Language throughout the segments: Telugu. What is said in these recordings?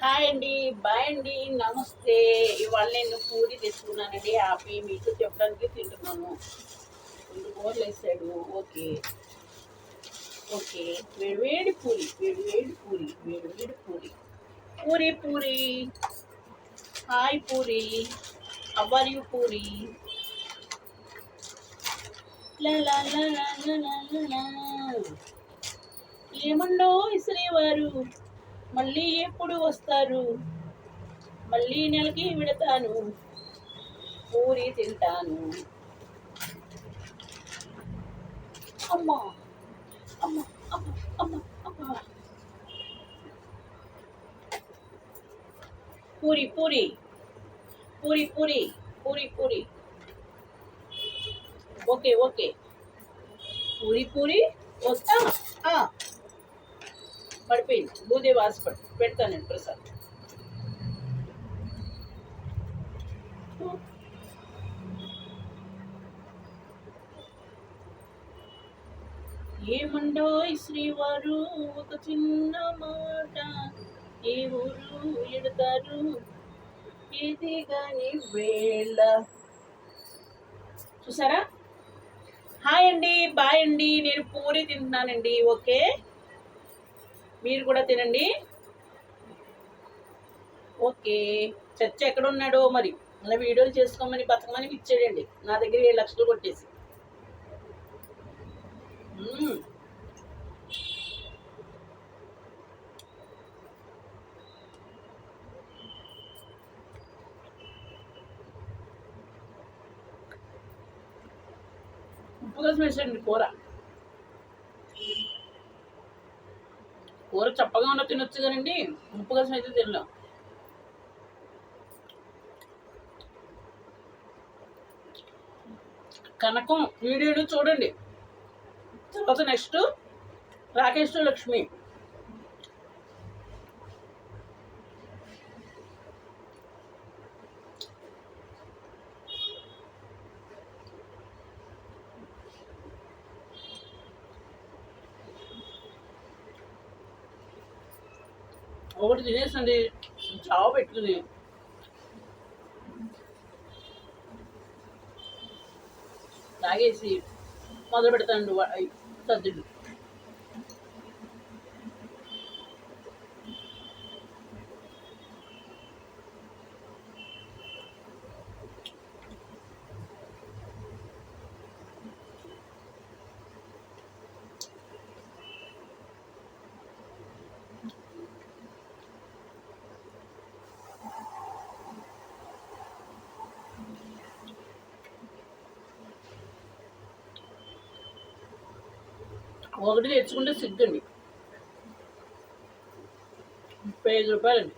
హాయ్ అండి, బాయ్ అండి, నమస్తే. ఇవాళ నేను పూరి తెచ్చుకున్నానండి. హ్యాపీ మీకు చెప్పడానికి తింటున్నాను. 2 కూరలు వేసాడు. Okay okay. వేడి పూరి, వేడి పూరి, వేడి puri, puri puri. Hi puri, how are you puri. ఏమన్నో శ్రీవారు, మళ్ళీ ఎప్పుడు వస్తారు? మళ్ళీ నెలకి విడతాను, పూరి తింటాను. అమ్మా అమ్మా అమ్మా అమ్మా అమ్మా. పూరి పూరి పూరి పూరి పూరి పూరి. Okay okay. పూరి పూరి వస్తా. పడిపోయింది. భూదేవి హాస్పిటల్ పెడతానండి ప్రసాద్. ఏమండో శ్రీవారు, ఒక చిన్న మాట, ఏ ఊరు ఎడతారు? ఇది కాని వేళ. చూసారా? హాయ్ అండి, బాయ్ అండి. నేను పూరి తింటున్నానండి. ఓకే, మీరు కూడా తినండి. ఓకే. చర్చ ఎక్కడ ఉన్నాడో మరి, అలా వీడియోలు చేసుకోమని బతకమని ఇచ్చాడండి. నా దగ్గర 7 లక్షలు కొట్టేసి. ఉప్పు కోసం వేసాడండి కూర. కూర చప్పగా ఉన్న తినొచ్చు కానండి, ఉప్పు కోసం అయితే తినలేం. కనకం వీడియోలు చూడండి. తర్వాత నెక్స్ట్ రాకేష్ లక్ష్మి. ఒకటి తినేసండి, చావ పెట్టుకుని తాగేసి మొదలు పెడతాను సర్దుడు. ఒకటి తెచ్చుకుంటే సిగ్గండి. 35 రూపాయలండి.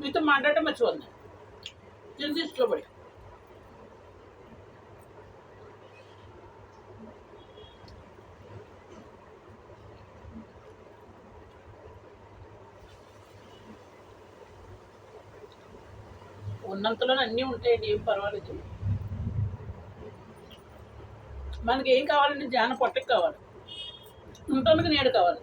మీతో మాట్లాడటం మర్చిపోతుంది తిరిగి ఇష్టపడి. ఉన్నంతలో అన్నీ ఉంటాయండి, ఏం పర్వాలేదు. మనకి ఏం కావాలండి? జాన పొట్టకి కావాలి, ఉండటానికి నీడ కావాలి.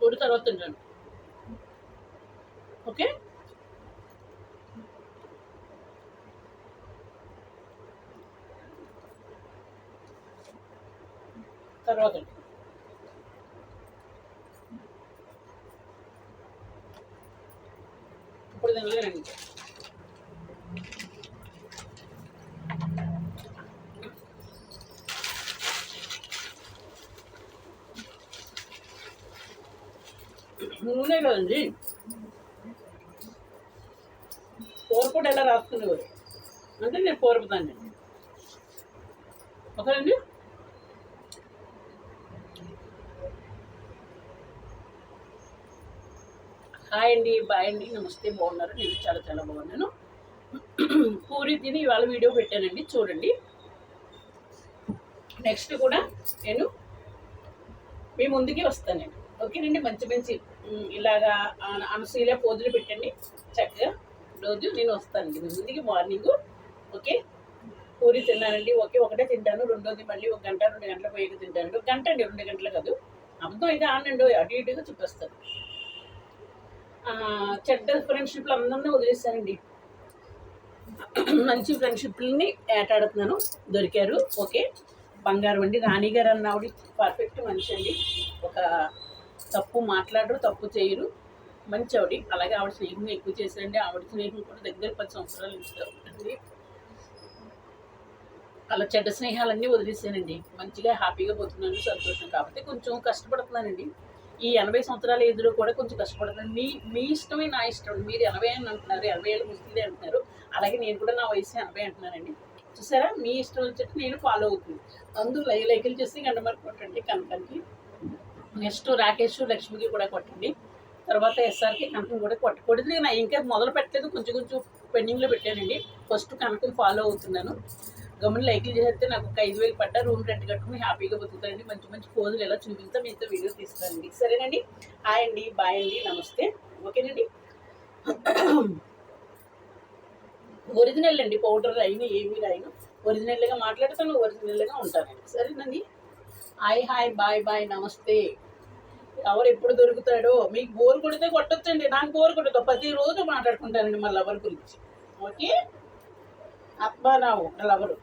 పూరి తర్వాత తింటాను. ఓకే, తర్వాత ఇప్పుడు తినలేనండి. నూనె కదండి, కూరపూట ఎలా రాసుకునేవారు అంటే నేను కూరపుతానండి. ఓకేనండి. హాయ్ అండి, బాయ్ అండి, నమస్తే. బాగున్నారు? నేను చాలా చాలా బాగున్నాను. పూరి తిని ఇవాళ వీడియో పెట్టానండి, చూడండి. నెక్స్ట్ కూడా నేను మీ ముందుకి వస్తానండి. ఓకేనండి. మంచి మంచి ఇలాగా అనసూయ పోజులు పెట్టండి చక్కగా. రోజు నేను వస్తానండి మీ ముందుకి మార్నింగ్. ఓకే, పూరి తిన్నానండి. ఓకే, ఒకటే తింటాను. రెండోది మళ్ళీ 1 గంట 2 గంటల పోయి తింటాను. 1 గంట అండి, 2 గంటలు కాదు. అర్థం అయితే ఆనండి అటు ఇటుగా చూపిస్తాను. చెడ్డ ఫ్రెండ్షిప్లు అందరినీ వదిలేస్తానండి. మంచి ఫ్రెండ్షిప్లని ఏటాడుతున్నాను. దొరికారు. ఓకే, బంగారం అండి. రాణి గారు అన్న ఆవిడ పర్ఫెక్ట్ మనిషి అండి. ఒక తప్పు మాట్లాడరు, తప్పు చేయరు, మంచి ఆవిడ. అలాగే ఆవిడ స్నేహం ఎక్కువ చేశారండి. ఆవిడ స్నేహం కూడా దగ్గర 10 సంవత్సరాలు ఇస్తారు. అలా చెడ్డ స్నేహాలన్నీ వదిలేసానండి. మంచిగా హ్యాపీగా పోతున్నాను, సంతోషం. కాకపోతే కొంచెం కష్టపడుతున్నానండి. ఈ 80 సంవత్సరాల ఏజ్లో కూడా కొంచెం కష్టపడుతున్నాను. మీ ఇష్టమే నా ఇష్టం. మీరు 80 అని అంటున్నారు, 80 ఏళ్ళు ముస్లిదే అంటున్నారు. అలాగే నేను కూడా నా వయసు 80 అంటున్నానండి. చూసారా, మీ ఇష్టం వచ్చేసి నేను ఫాలో అవుతుంది. అందులో లైకులు చేసి గంట మరి కొట్టండి కనకానికి. నెక్స్ట్ రాకేష్ లక్ష్మికి కూడా కొట్టండి. తర్వాత ఎస్ఆర్కి కనకం కూడా కొట్టకూడదు. నేను ఇంకా మొదలు పెట్టలేదు, కొంచెం కొంచెం పెండింగ్లో పెట్టానండి. ఫస్ట్ కనకం ఫాలో అవుతున్నాను. గమని లైక్లు చేస్తే నాకు ఒక 5,000 పడ్డా రూమ్ రెంట్ కట్టుకుని హ్యాపీగా బతుకుతానండి. మంచి మంచి పోజులు ఎలా చూపిస్తా మీతో వీడియో తీస్తానండి. సరేనండి. హాయ్ అండి, బాయ్ అండి, నమస్తే. ఓకేనండి. ఒరిజినల్ అండి, పౌడర్ అయిన ఏమీ రాయను. ఒరిజినల్గా మాట్లాడతాను, ఒరిజినల్గా ఉంటానండి. సరేనండి. హాయ్ హాయ్, బాయ్ బాయ్, నమస్తే. ఎవరు ఎప్పుడు దొరుకుతాడో మీకు బోర్ కొడితే కొట్టొచ్చండి. నాకు బోర్ కొట్టదు. ప్రతిరోజు మాట్లాడుకుంటానండి మా లవర్ గురించి. Okay, Abbarao lover.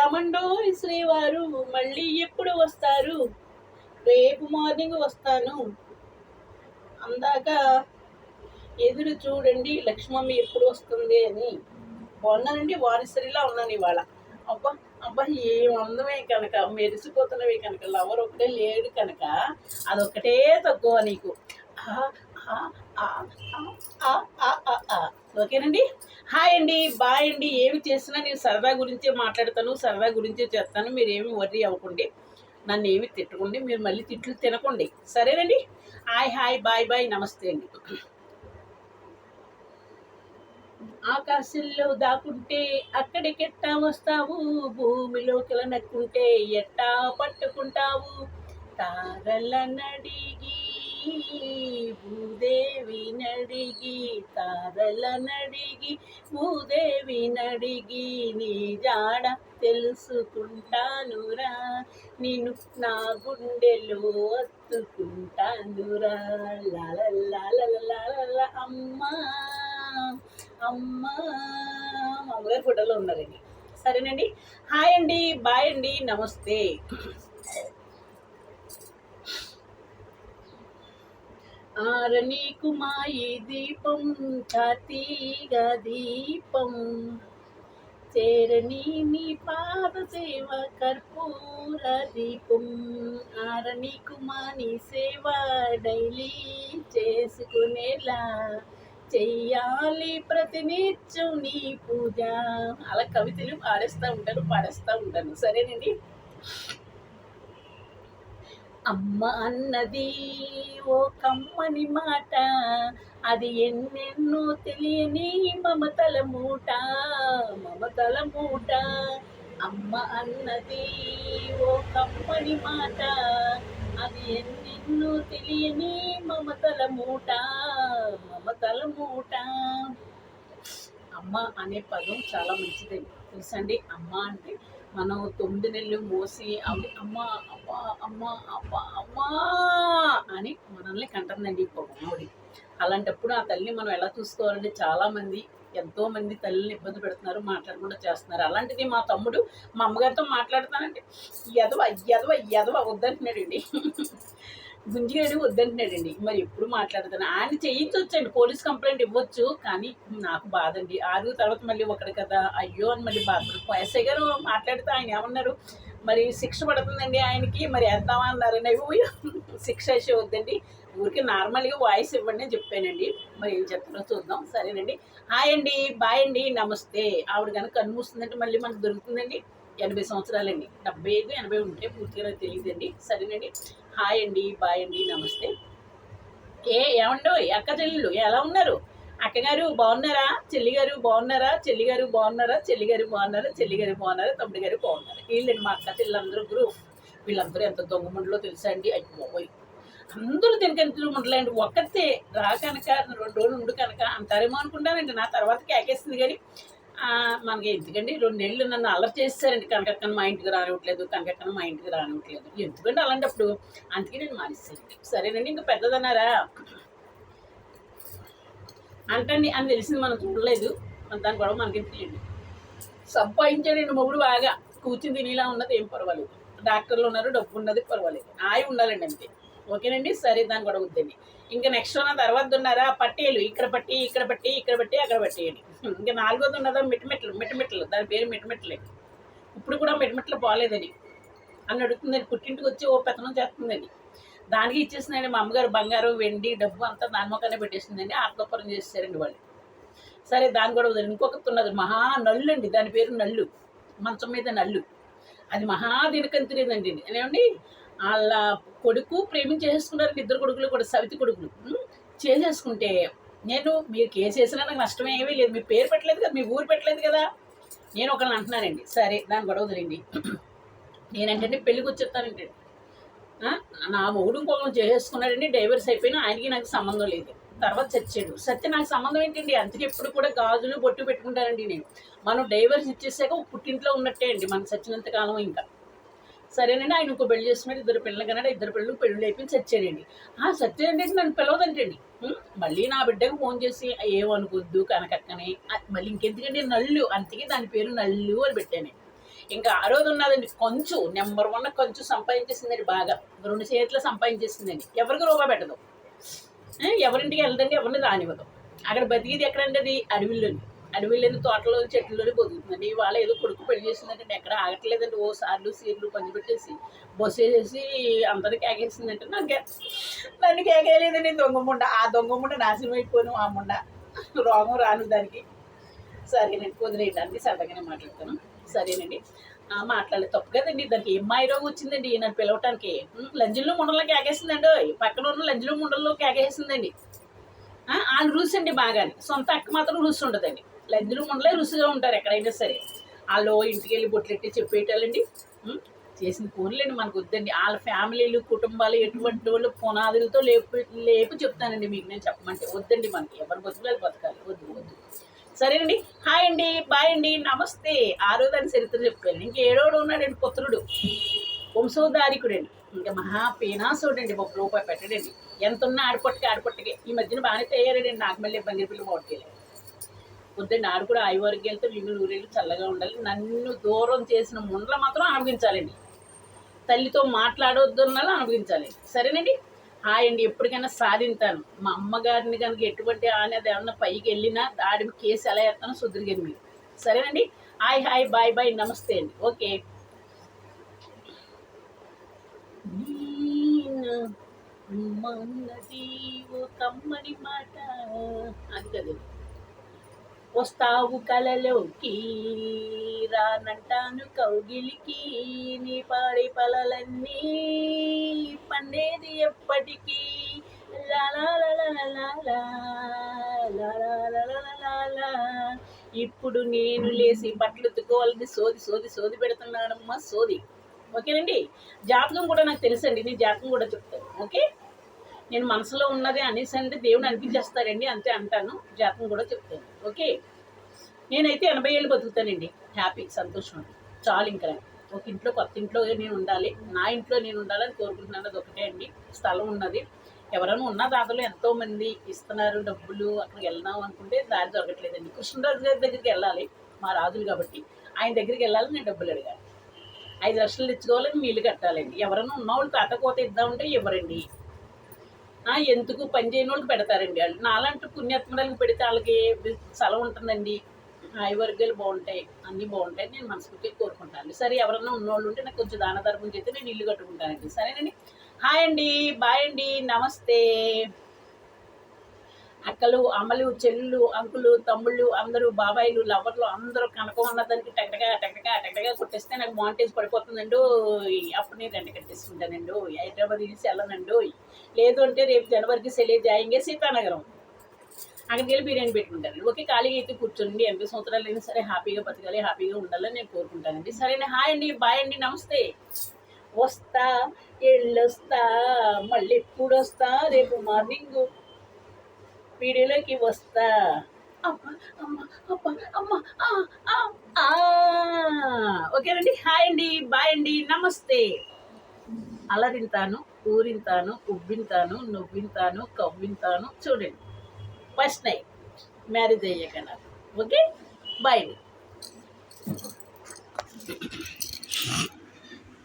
ఏమండో శ్రీవారు మళ్ళీ ఎప్పుడు వస్తారు? రేపు మార్నింగ్ వస్తాను. అందాక ఎదురు చూడండి లక్ష్మమ్మ ఎప్పుడు వస్తుంది అని. బాగున్నానండి, వారిసరిలా ఉన్నాను ఇవాళ. అబ్బా అబ్బా, ఏం అందమే కనుక, మెరిసిపోతున్నవి కనుక, లవర్ ఒకటే లేడు కనుక అదొక్కటే తక్కువ నీకు. ఓకేనండి. హాయ్ అండి, బాయ్ అండి. ఏమి చేసినా నేను సరదా గురించే మాట్లాడతాను, సరదా గురించే చేస్తాను. మీరు ఏమి వర్రీ అవ్వకండి, నన్ను ఏమి తిట్టకండి, మీరు మళ్ళీ తిట్లు తినకండి. సరేనండి. హాయ్ హాయ్, బాయ్ బాయ్, నమస్తే అండి. ఆకాశంలో దాకుంటే అక్కడికెట్టా వస్తావు, భూమిలోకి నక్కుంటే ఎట్టా పట్టుకుంటావు. తారల నడిగి భూదేవి నడిగి, తారల నడిగి భూదేవి నడిగి, నీ జాడ తెలుసుకుంటానురా, నేను నా గుండెలో ఒత్తుకుంటానురా. లాల అమ్మా అమ్మ. మా అమ్మగారు ఫోటోలో ఉన్నారండి. సరేనండి. హాయ్ అండి, బాయ్ అండి, నమస్తే. ఆరనీకు మాయి దీపం, కార్తీక దీపం, చేరని నీ పాద సేవ కర్పూర దీపం. ఆరనీకు మా నీ సేవ డైలీ చేసుకునేలా చెయ్యాలి ప్రతినిత్యం నీ పూజ. అలా కవితలు పాడేస్తూ ఉంటాను. సరేనండి. అమ్మ అన్నది ఓ కమ్మని మాట, అది ఎన్నెన్నో తెలియని మమతల మూట, మమతల మూట. అమ్మ అన్నది ఓ కమ్మని మాట, అది ఎన్నెన్నో తెలియని మమతల మూట, మమతల మూట. అమ్మ అనే పదం చాలా మంచిదండి. తెలుసండి. అమ్మ అంటే మనం 9 నెలలు మోసి ఆవిడ అమ్మ అమ్మ అమ్మ అమ్మ అమ్మా అని మనల్ని కంటుందండి పాపం ఆవిడ. అలాంటప్పుడు ఆ తల్లిని మనం ఎలా చూసుకోవాలంటే చాలామంది ఎంతోమంది తల్లిని ఇబ్బంది పెడుతున్నారు, మాట్లాడకుండా చేస్తున్నారు. అలాంటిది మా తమ్ముడు మా అమ్మగారితో మాట్లాడుతానంటే ఎదవ ఎదవ ఎదవ వద్దంటున్నాడండి. గుంజిగాడు వద్దంటున్నాడండి. మరి ఎప్పుడు మాట్లాడతాను ఆయన చేయించవచ్చండి, పోలీస్ కంప్లైంట్ ఇవ్వచ్చు. కానీ నాకు బాధ అండి. 6 తర్వాత మళ్ళీ ఒకటి కదా అయ్యో అని మళ్ళీ బాధపడు ఎస్ఐ గారు మాట్లాడితే ఆయన ఏమన్నారు, మరి శిక్ష పడుతుందండి ఆయనకి, మరి వేద్దామా అన్నారండి. అయ్యో శిక్ష వేసే వద్దండి, ఊరికి నార్మల్గా వాయిస్ ఇవ్వండి అని చెప్పానండి. మరి ఏం చెప్తారో చూద్దాం. సరేనండి. హాయ్ అండి, బాయ్ అండి, నమస్తే. ఆవిడ కనుక కన్ను మూస్తుందంటే మళ్ళీ మనకు దొరుకుతుందండి. 80 సంవత్సరాలండి, 75 80 ఉంటే పూర్తిగా నాకు తెలియదండి. సరేనండి. హాయ్ అండి, బాయ్ అండి, నమస్తే. ఏమండో అక్క చెల్లెళ్ళు ఎలా ఉన్నారు? అక్కగారు బాగున్నారా? చెల్లిగారు బాగున్నారా? చెల్లిగారు బాగున్నారా? చెల్లిగారు బాగున్నారా? చెల్లిగారు బాగున్నారా? తమ్ముడు గారు బాగున్నారా? వీళ్ళండి మా అక్క చెల్లెలందరూ గ్రూప్. వీళ్ళందరూ ఎంత దొంగముండలో తెలుసా అండి. అయిపోయి అందరూ తినకంతులు ఉండలేండి. ఒక్కతే రా కనుక 2 రోజులు ఉండు కనుక అంటారేమో అనుకుంటానండి. నా తర్వాత కేకేస్తుంది కానీ మనకి ఎందుకండి 2 నెలలు నన్ను అల్లరి చేస్తారండి. కనకక్కన మా ఇంటికి రానివ్వట్లేదు, కనకక్కన మా ఇంటికి రానివ్వట్లేదు. ఎందుకంటే అలాంటప్పుడు అందుకే నేను మానేస్తానండి. సరేనండి. ఇంకా పెద్దదన్నారా అంటండి అని తెలిసింది, మనం చూడలేదు. దాని గొడవ మనకి తెలియదు. సంపాదించాడండి మొగుడు బాగా, కూర్చుని తినేలా ఉన్నది ఏం పర్వాలేదు. డాక్టర్లు ఉన్నారు, డబ్బు ఉన్నది పర్వాలేదు, ఆయి ఉండాలండి అంతే. ఓకేనండి. సరే, దాని గొడవ వద్దండి. ఇంకా నెక్స్ట్ ఉన్న తర్వాత ఉన్నారా పట్టేలు, ఇక్కడ పట్టి ఇక్కడ పట్టి ఇక్కడ పట్టి అక్కడ పట్టేయండి. ఇంకా 4వది ఉన్నదా మిట్టమెట్లు, దాని పేరు మిట్టమెట్లే. ఇప్పుడు కూడా మిట్టమెట్లు పోలేదని అని అడుగుతుందండి. పుట్టింటికి వచ్చి ఓ పెత్తనం చేస్తుందండి. దానికి ఇచ్చేసిందండి మా అమ్మగారు బంగారం వెండి డబ్బు అంతా దాని మొక్కనే పెట్టేసిందండి. ఆత్మపురం చేస్తారండి వాళ్ళు. సరే, దాని కూడా వదిలేదు. ఇంకొకటి ఉన్నది మహా నల్లు అండి, దాని పేరు నల్లు. మంచం మీద నల్లు. అది మహా దినకంతిరేదండి. ఏమండి వాళ్ళ కొడుకు ప్రేమించేసుకున్నారు, 2 కొడుకులు కూడా సవితి కొడుకులు చేసేసుకుంటే, మీరు కేసు వేసినా నాకు నష్టం ఏమీ లేదు. మీ పేరు పెట్టలేదు కదా, మీ ఊరు పెట్టలేదు కదా, నేను ఒకళ్ళని అంటున్నానండి. సరే, దాని గొడవ వదిలేండి. నేనంటే పెళ్ళికి వచ్చేస్తానంటే నా మొగుడు ఇంకొకరు చేసేసుకున్నాడండి, డైవర్స్ అయిపోయినా ఆయనకి నాకు సంబంధం లేదు. తర్వాత చచ్చాడు. సత్య నాకు సంబంధం ఏంటండి? అందుకే ఎప్పుడు కూడా గాజులు బొట్టు పెట్టుకుంటానండి నేను. మనం డైవర్స్ ఇచ్చేసాక పుట్టింట్లో ఉన్నట్టే అండి మనం చచ్చినంత కాలం. ఇంకా సరేనండి. ఆయన ఇంకో పెళ్లి చేసుకున్నాడు, 2 పిల్లలు కన్నాడు, 2 పిల్లలు పెళ్లి అయిపోయి చచ్చాడండి. సత్య ఏంటంటే నన్ను పిలవదంటండి. మళ్ళీ నా బిడ్డకు ఫోన్ చేసి ఏమనుకోద్దు కనకక్కనే, మళ్ళీ ఇంకెందుకంటే నల్లు, అందుకే దాని పేరు నల్లు అని పెట్టాను. ఇంకా ఆ రోజు ఉన్నదండి కొంచెం నెంబర్ 1 కొంచెం సంపాదించేసిందండి. బాగా 2 చేతులు సంపాదించేసిందండి. ఎవరికి రూపాయి పెట్టదు, ఎవరింటికి వెళ్దండి, ఎవరిని రానివ్వదు. అక్కడ బతికిది ఎక్కడండి? అది అడవిలోని తోటలో చెట్లలోనే బతుకుతుందండి. ఇవాళ ఏదో కొడుకు పెళ్లి చేసిందంటే ఎక్కడ ఆగట్లేదండి. ఓ సార్లు సీర్లు పంచిపెట్టేసి బస్సు వేసేసి అందరూ కేకేసిందంటే నన్ను కేకేయలేదండి. దొంగముండ, ఆ దొంగముండ నాశనం అయిపోను. ఆ ముండ రోగం రాను దానికి. సరేనండి, వదిలేయడానికి సరదాగానే మాట్లాడతాను. సరేనండి. మాట్లాడలేదు తప్పు కదండి. దానికి ఏం మాయరోగం వచ్చిందండి నన్ను పిలవటానికి? లంజుల్లో ముండల్లో కేకేసిందండి. పక్కన ఉన్న లంజులో ముండల్లో కేకేసిందండి. వాళ్ళు రుచి అండి బాగానే. సొంత అక్క మాత్రం రుచి ఉండదండి. లంజులు ముండలే రుచిగా ఉంటారు ఎక్కడైనా సరే. వాళ్ళు ఇంటికి వెళ్ళి బొట్లెట్టి చెప్పేయటాలండి. చేసిన కూరలేండి మనకు వద్దండి. వాళ్ళ ఫ్యామిలీలు కుటుంబాలు ఎటువంటి వాళ్ళు పునాదులతో లేపు చెప్తానండి మీకు. నేను చెప్పమంటే వద్దండి. మనకి ఎవరు బతుకులు బతకాలి. వద్దు. సరేనండి. హాయ్ అండి, బాయ్ అండి, నమస్తే. 6వ దాని చరిత్ర చెప్పాను. ఇంక 7వడు ఉన్నాడండి పుత్రుడు, వంశోద్ధారికుడండి. ఇంకా మహా పీనాసోడండి. ఒక రూపాయి పెట్టడండి. ఎంత ఉన్నా ఆడిపొట్టకే. ఈ మధ్యన బాగానే తయారాడండి. నాకు మళ్ళీ బంగిరి పిల్లలు పోటీలే వద్దండి. ఆడు కూడా ఆయువర్గాలతో మిగిలిన ఊరేళ్ళు చల్లగా ఉండాలి. నన్ను దూరం చేసిన ముండలు మాత్రం అనుభవించాలండి. తల్లితో మాట్లాడొద్దున్నాలో అనుభవించాలండి. సరేనండి. హాయ్ అండి, ఎప్పటికైనా సాధింతాను. మా అమ్మగారిని కనుక ఎటువంటి అనేది ఏమన్నా పైకి వెళ్ళినా దాడి కేసు ఎలా వేస్తానో సుద్దిరిగారు మీరు. సరేనండి. హాయ్ బాయ్ నమస్తే అండి. ఓకే. కమ్మని మాట అది కదా, వస్తావు కలలోకి రానంటాను కౌగిలికి, నీ పాడి పలలన్నీ పండేది ఎప్పటికీ. ఇప్పుడు నేను లేచి బట్టలు ఉతుకోవాలని సోది పెడుతున్నానమ్మా సోది. ఓకేనండి. జాతకం కూడా నాకు తెలుసండి, నేను జాతకం కూడా చెప్తాను. ఓకే, నేను మనసులో ఉన్నది అనేసి అంటే దేవుడు అనిపించేస్తారండి, అంతే అంటాను. జాతకం కూడా చెప్తాను. ఓకే, నేనైతే 80 ఏళ్ళు బతుకుతానండి. హ్యాపీ, సంతోషం అండి. చాలు ఇంకా. ఒక ఇంట్లో, కొత్త ఇంట్లో నేను ఉండాలి, నా ఇంట్లో నేను ఉండాలని కోరుకుంటున్నాను. అది ఒకటే అండి. స్థలం ఉన్నది. ఎవరైనా ఉన్న దాతలు ఎంతోమంది ఇస్తున్నారు డబ్బులు, అక్కడికి వెళ్దాం అనుకుంటే దారి దొరకట్లేదండి. కృష్ణరాజు గారి దగ్గరికి వెళ్ళాలి, మా రాజులు కాబట్టి ఆయన దగ్గరికి వెళ్ళాలి. నేను డబ్బులు అడిగాను. 5 లక్షలు తెచ్చుకోవాలని వీళ్ళు కట్టాలండి. ఎవరైనా ఉన్నవాళ్ళు తాతకోత ఇద్దామంటే ఇవ్వరండి. ఎందుకు పని చేయని వాళ్ళకి పెడతారండి వాళ్ళు. నాలాంటి పుణ్యాత్మరాలకు పెడితే వాళ్ళకి స్థలం ఉంటుందండి, వర్గాలు బాగుంటాయి, అన్నీ బాగుంటాయి. నేను మనస్ఫూర్తిగా కోరుకుంటాను. సరే, ఎవరన్నా ఉన్నవాళ్ళు ఉంటే నాకు కొంచెం దాన ధర్మం చేస్తే నేను ఇల్లు కట్టుకుంటానండి. సరేనండి. హాయ్ అండి, బాయ్ అండి, నమస్తే. అక్కలు, అమ్మలు, చెల్లులు, అంకులు, తమ్ముళ్ళు, అందరూ బాబాయిలు, లవర్లు అందరూ కనకం ఉన్నదానికి టకటగా కొట్టేస్తే నాకు మాంటేజ్ పడిపోతుందండి. అప్పుడు నేను రెంట్ కట్టేసుకుంటానండి. హైదరాబాద్ తీసి వెళ్ళనండి. లేదు అంటే రేపు జనవరికి సెలే జాయింగే సీతానగరం, అక్కడికి వెళ్ళి బిర్యానీ పెట్టుకుంటానండి. ఓకే, ఖాళీగా అయితే కూర్చోండి. 80 సంవత్సరాలు అయినా సరే హ్యాపీగా బతకాలి, హ్యాపీగా ఉండాలని నేను కోరుకుంటానండి. సరేనా. హాయ్ అండి, బాయ్ అండి, నమస్తే. వస్తా, ఎళ్ళొస్తా, మళ్ళీ ఎప్పుడు వస్తా, రేపు మార్నింగ్ వీడియోలోకి వస్తా. అమ్మ అమ్మ అమ్మ అమ్మ ఓకేనండి. హాయ్ అండి, బాయ్ అండి, నమస్తే. అలరింతాను, ఊరింతాను, ఉబ్బింతాను, నువ్వింతాను, కవ్వింతాను. చూడండి, ఫస్ట్ నైట్ మ్యారేజ్ అయ్యాక నాకు. ఓకే, బాయ్ అండి.